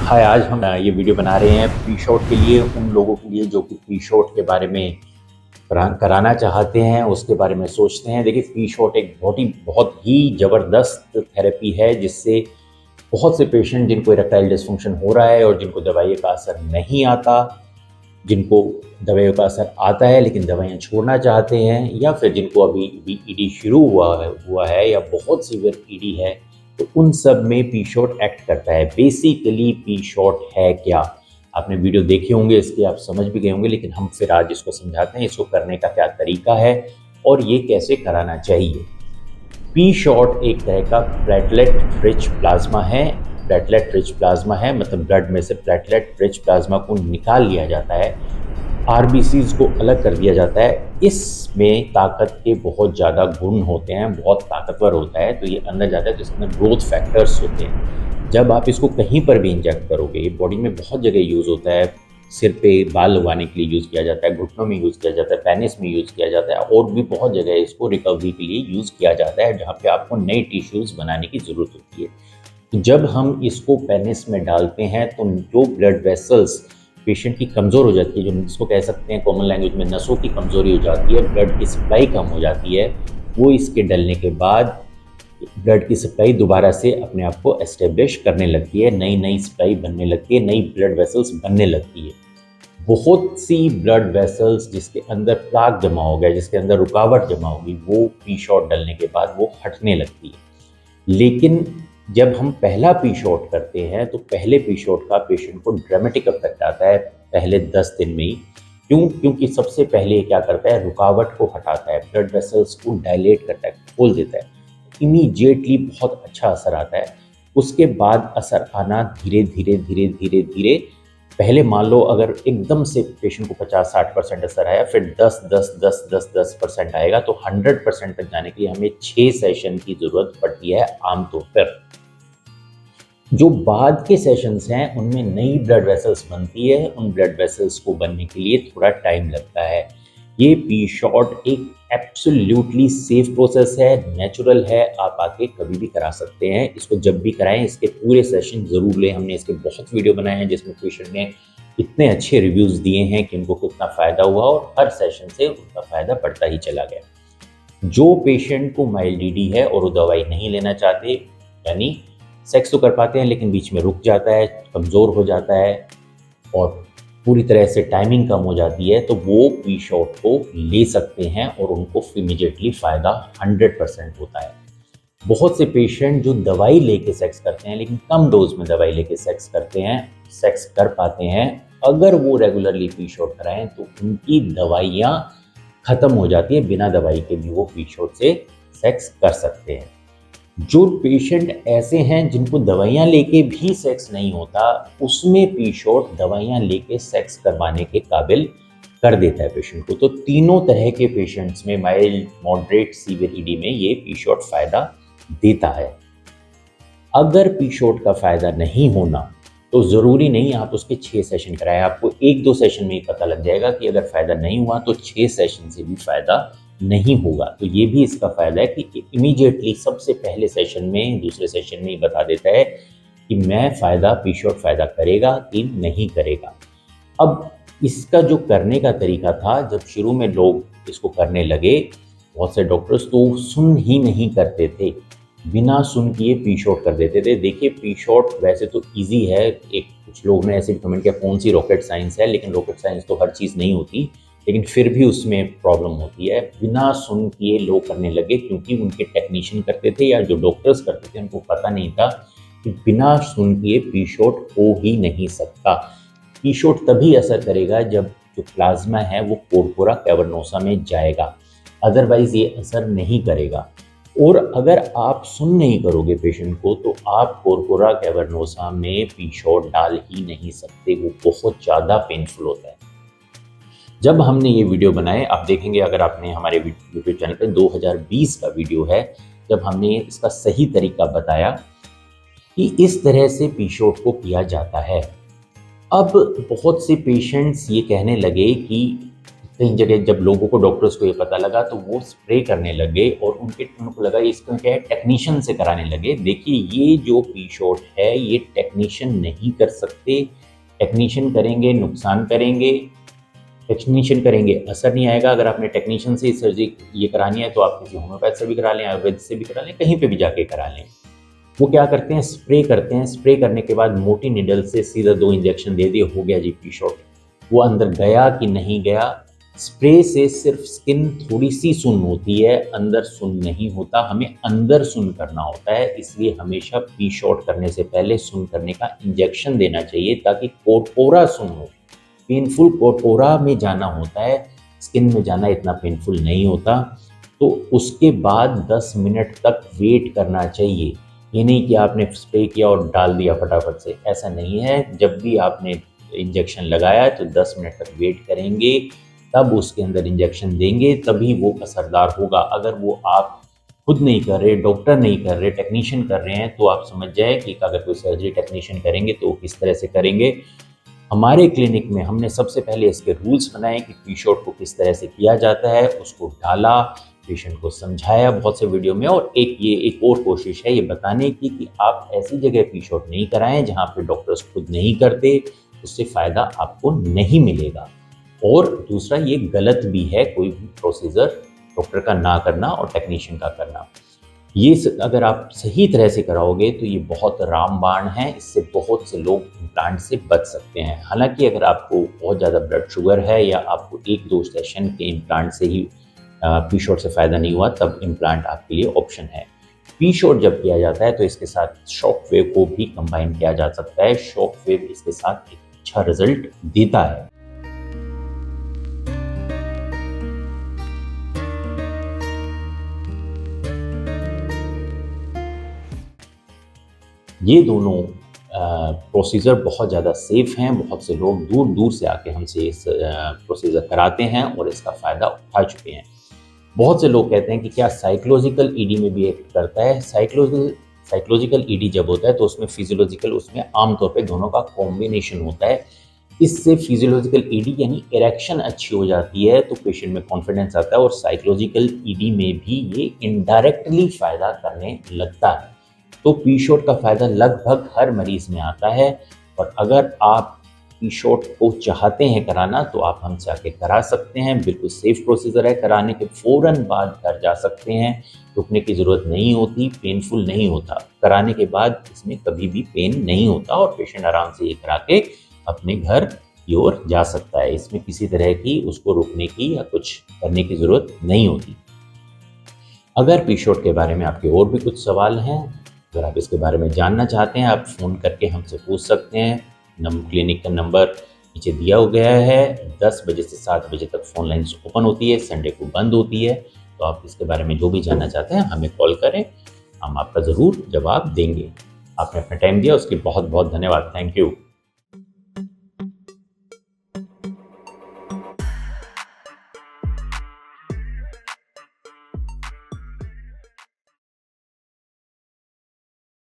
हाय, आज हम ये वीडियो बना रहे हैं पी शॉट के लिए, उन लोगों के लिए जो कि पी शॉट के बारे में कराना चाहते हैं, उसके बारे में सोचते हैं। देखिए, पी शॉट एक बहुत ही ज़बरदस्त थेरेपी है, जिससे बहुत से पेशेंट जिनको इरेक्टाइल डिसफंक्शन हो रहा है और जिनको दवाइयों का असर नहीं आता, जिनको दवाइयों का असर आता है लेकिन दवाइयाँ छोड़ना चाहते हैं, या फिर जिनको अभी ईडी शुरू हुआ है या बहुत सीवियर ईडी है, तो उन सब में पी शॉट एक्ट करता है। बेसिकली पी शॉट है क्या? आपने वीडियो देखे होंगे, इसके आप समझ भी गए होंगे, लेकिन हम फिर आज इसको समझाते हैं, इसको करने का क्या तरीका है और ये कैसे कराना चाहिए। पी शॉट एक तरह का प्लेटलेट रिच प्लाज्मा है। प्लेटलेट रिच प्लाज्मा है मतलब ब्लड में से प्लेटलेट रिच प्लाज्मा को निकाल लिया जाता है, आरबीसीज को अलग कर दिया जाता है। इसमें ताकत के बहुत ज़्यादा गुण होते हैं, बहुत ताकतवर होता है, तो ये अंदर जाता है, तो इसमें ग्रोथ फैक्टर्स होते हैं। जब आप इसको कहीं पर भी इंजेक्ट करोगे, ये बॉडी में बहुत जगह यूज़ होता है। सिर पे बाल लगवाने के लिए यूज़ किया जाता है, घुटनों में यूज़ किया जाता है, पेनिस में यूज़ किया जाता है, और भी बहुत जगह इसको रिकवरी के लिए यूज़ किया जाता है, जहाँ पे आपको नए टिश्यूज़ बनाने की ज़रूरत होती है। तो जब हम इसको पेनिस में डालते हैं तो जो ब्लड वेसल्स पेशेंट की कमज़ोर हो जाती है, जो जिसको कह सकते हैं कॉमन लैंग्वेज में नसों की कमज़ोरी हो जाती है, ब्लड की सप्लाई कम हो जाती है, वो इसके डलने के बाद ब्लड की सप्लाई दोबारा से अपने आप को एस्टेब्लिश करने लगती है, नई नई सप्लाई बनने लगती है, नई ब्लड वेसल्स बनने लगती है। बहुत सी ब्लड वेसल्स जिसके अंदर प्लाक जमा हो गया, जिसके अंदर रुकावट जमा होगी, वो पी शॉट डलने के बाद वो हटने लगती है। लेकिन जब हम पहला पी शॉट करते हैं तो पहले पी शॉट का पेशेंट को ड्रामेटिक इफेक्ट आता है पहले 10 दिन में ही। क्योंकि सबसे पहले ये क्या करता है, रुकावट को हटाता है, ब्लड वेसल्स को डायलेट करता है, खोल देता है। इमीडिएटली बहुत अच्छा असर आता है। उसके बाद असर आना धीरे धीरे धीरे धीरे धीरे, पहले मान लो अगर एकदम से पेशेंट को 50-60% असर आया, फिर 10-10-10-10-10% आएगा, तो 100% तक जाने के लिए हमें 6 सेशन की ज़रूरत पड़ती है आमतौर पर। जो बाद के सेशंस हैं उनमें नई ब्लड वेसल्स बनती है, उन ब्लड वेसल्स को बनने के लिए थोड़ा टाइम लगता है। ये पी शॉट एक एब्सोल्युटली सेफ प्रोसेस है, नेचुरल है, आप आके कभी भी करा सकते हैं। इसको जब भी कराएं, इसके पूरे सेशन ज़रूर लें। हमने इसके बहुत वीडियो बनाए हैं जिसमें पेशेंट ने इतने अच्छे रिव्यूज़ दिए हैं कि उनको कितना फ़ायदा हुआ, और हर सेशन से उनका फ़ायदा बढ़ता ही चला गया। जो पेशेंट को माइल्ड ईडी है और वो दवाई नहीं लेना चाहते, यानी सेक्स तो कर पाते हैं लेकिन बीच में रुक जाता है, कमज़ोर हो जाता है और पूरी तरह से टाइमिंग कम हो जाती है, तो वो पी शॉट को ले सकते हैं और उनको इमीडिएटली फ़ायदा 100% होता है। बहुत से पेशेंट जो दवाई लेके सेक्स करते हैं, लेकिन कम डोज में दवाई लेके सेक्स करते हैं, सेक्स कर पाते हैं, अगर वो रेगुलरली पी शॉट कराएं तो उनकी दवाइयाँ ख़त्म हो जाती है, बिना दवाई के भी वो पी शॉट से सेक्स कर सकते हैं। जो पेशेंट ऐसे हैं जिनको दवाइयाँ लेके भी सेक्स नहीं होता, उसमें पी शॉट दवाइयाँ लेके सेक्स करवाने के काबिल कर देता है पेशेंट को। तो तीनों तरह के पेशेंट्स में, माइल्ड, मॉडरेट, सीवियर ईडी में, ये पी शॉट फ़ायदा देता है। अगर पी शॉट का फ़ायदा नहीं होना तो ज़रूरी नहीं आप उसके 6 सेशन कराएं। आपको 1-2 सेशन में ही पता लग जाएगा कि अगर फ़ायदा नहीं हुआ तो 6 सेशन से भी फ़ायदा नहीं होगा। तो ये भी इसका फ़ायदा है कि इमीडिएटली सबसे पहले सेशन में, दूसरे सेशन में ही बता देता है कि पी शॉट फ़ायदा करेगा कि नहीं करेगा। अब इसका जो करने का तरीका था, जब शुरू में लोग इसको करने लगे, बहुत से डॉक्टर्स तो सुन ही नहीं करते थे, बिना सुन किए पी शॉट कर देते थे। देखिए, पी शॉट वैसे तो ईजी है, एक कुछ लोगों ने ऐसे भी कमेंट किया कौन सी रॉकेट साइंस है, लेकिन रॉकेट साइंस तो हर चीज़ नहीं होती, लेकिन फिर भी उसमें प्रॉब्लम होती है। बिना सुन किए लोग करने लगे, क्योंकि उनके टेक्नीशियन करते थे या जो डॉक्टर्स करते थे, उनको पता नहीं था कि बिना सुन किए पी शॉट हो ही नहीं सकता। पी शॉट तभी असर करेगा जब जो प्लाज्मा है वो पोरपोरा कैवर्नोसा में जाएगा, अदरवाइज ये असर नहीं करेगा। और अगर आप सुन नहीं करोगे पेशेंट को, तो आप पोरपोरा कैवर्नोसा में पी शॉट डाल ही नहीं सकते, वो बहुत ज़्यादा पेनफुल होता है। जब हमने ये वीडियो बनाए, आप देखेंगे अगर आपने हमारे यूट्यूब चैनल पे 2020 का वीडियो है, जब हमने इसका सही तरीका बताया कि इस तरह से पी शॉट को किया जाता है। अब बहुत से पेशेंट्स ये कहने लगे कि कई जगह जब लोगों को, डॉक्टर्स को ये पता लगा तो वो स्प्रे करने लगे और उनको लगा इसको क्या है, टेक्नीशियन से कराने लगे। देखिए ये जो पी शॉट है ये टेक्नीशियन नहीं कर सकते। टेक्नीशियन करेंगे नुकसान करेंगे, टेक्नीशियन करेंगे असर नहीं आएगा। अगर आपने टेक्नीशियन से सर्जरी ये करानी है तो आप किसी होम्योपैथ से भी करा लें, आयुर्वेद से भी करा लें, कहीं पे भी जाके करा लें। वो क्या करते हैं, स्प्रे करते हैं। स्प्रे करने के बाद मोटी निडल से सीधा 2 इंजेक्शन दे दिए, हो गया जी पी शॉट। वो अंदर गया कि नहीं गया, स्प्रे से सिर्फ स्किन थोड़ी सी सुन्न होती है, अंदर सुन्न नहीं होता। हमें अंदर सुन्न करना होता है, इसलिए हमेशा पी शॉट करने से पहले सुन्न करने का इंजेक्शन देना चाहिए ताकि कोटपोरा सुन्न हो। पेनफुल कोटपोरा में जाना होता है, स्किन में जाना इतना पेनफुल नहीं होता। तो उसके बाद 10 मिनट तक वेट करना चाहिए। ये नहीं कि आपने स्प्रे किया और डाल दिया फटाफट से, ऐसा नहीं है। जब भी आपने इंजेक्शन लगाया है तो 10 मिनट तक वेट करेंगे, तब उसके अंदर इंजेक्शन देंगे, तभी वो असरदार होगा। अगर वो आप खुद नहीं कर रहे, डॉक्टर नहीं कर रहे, टेक्नीशियन कर रहे हैं, तो आप समझ जाए कि अगर कोई सर्जरी टेक्नीशियन करेंगे तो किस तरह से करेंगे। हमारे क्लिनिक में हमने सबसे पहले इसके रूल्स बनाए कि पी शॉट को किस तरह से किया जाता है, उसको डाला, पेशेंट को समझाया बहुत से वीडियो में। और एक और कोशिश है ये बताने की कि आप ऐसी जगह पी शॉट नहीं कराएं जहां पे डॉक्टर्स खुद नहीं करते, उससे फ़ायदा आपको नहीं मिलेगा। और दूसरा ये गलत भी है कोई भी प्रोसीजर डॉक्टर का ना करना और टेक्नीशियन का करना। ये अगर आप सही तरह से कराओगे तो ये बहुत रामबाण है, इससे बहुत से लोग इम्प्लांट से बच सकते हैं। हालांकि अगर आपको बहुत ज़्यादा ब्लड शुगर है या आपको 1-2 सेशन के इम्प्लांट से ही पी शॉट से फ़ायदा नहीं हुआ, तब इम्प्लांट आपके लिए ऑप्शन है। पी शॉट जब किया जाता है तो इसके साथ शॉक वेव को भी कंबाइन किया जा सकता है। शॉक वेव इसके साथ एक अच्छा रिजल्ट देता है। ये दोनों प्रोसीजर बहुत ज़्यादा सेफ़ हैं। बहुत से लोग दूर दूर से आके हमसे इस प्रोसीजर कराते हैं और इसका फ़ायदा उठा चुके हैं। बहुत से लोग कहते हैं कि क्या साइकोलॉजिकल ईडी में भी एक्ट करता है। साइकोलॉजिकल ईडी जब होता है तो उसमें फिजियोलॉजिकल, उसमें आमतौर पे दोनों का कॉम्बिनेशन होता है। इससे फिजियोलॉजिकल ईडी यानी इरेक्शन अच्छी हो जाती है तो पेशेंट में कॉन्फिडेंस आता है, और साइकोलॉजिकल ईडी में भी ये इनडायरेक्टली फ़ायदा करने लगता है। तो पी शॉट का फ़ायदा लगभग हर मरीज़ में आता है। और अगर आप पी शॉट को चाहते हैं कराना तो आप हमसे आके करा सकते हैं। बिल्कुल सेफ़ प्रोसीजर है, कराने के फ़ौरन बाद घर जा सकते हैं, रुकने की ज़रूरत नहीं होती, पेनफुल नहीं होता। कराने के बाद इसमें कभी भी पेन नहीं होता और पेशेंट आराम से ये करा के अपने घर की ओर जा सकता है। इसमें किसी तरह की उसको रुकने की या कुछ करने की ज़रूरत नहीं होती। अगर पी शॉट के बारे में आपके और भी कुछ सवाल हैं, अगर आप इसके बारे में जानना चाहते हैं, आप फ़ोन करके हमसे पूछ सकते हैं। क्लिनिक का नंबर नीचे दिया हो गया है। 10 बजे से 7 बजे तक फ़ोन लाइन्स ओपन होती है, संडे को बंद होती है। तो आप इसके बारे में जो भी जानना चाहते हैं हमें कॉल करें, हम आपका ज़रूर जवाब देंगे। आपने अपना टाइम दिया उसके बहुत बहुत धन्यवाद। Thank you.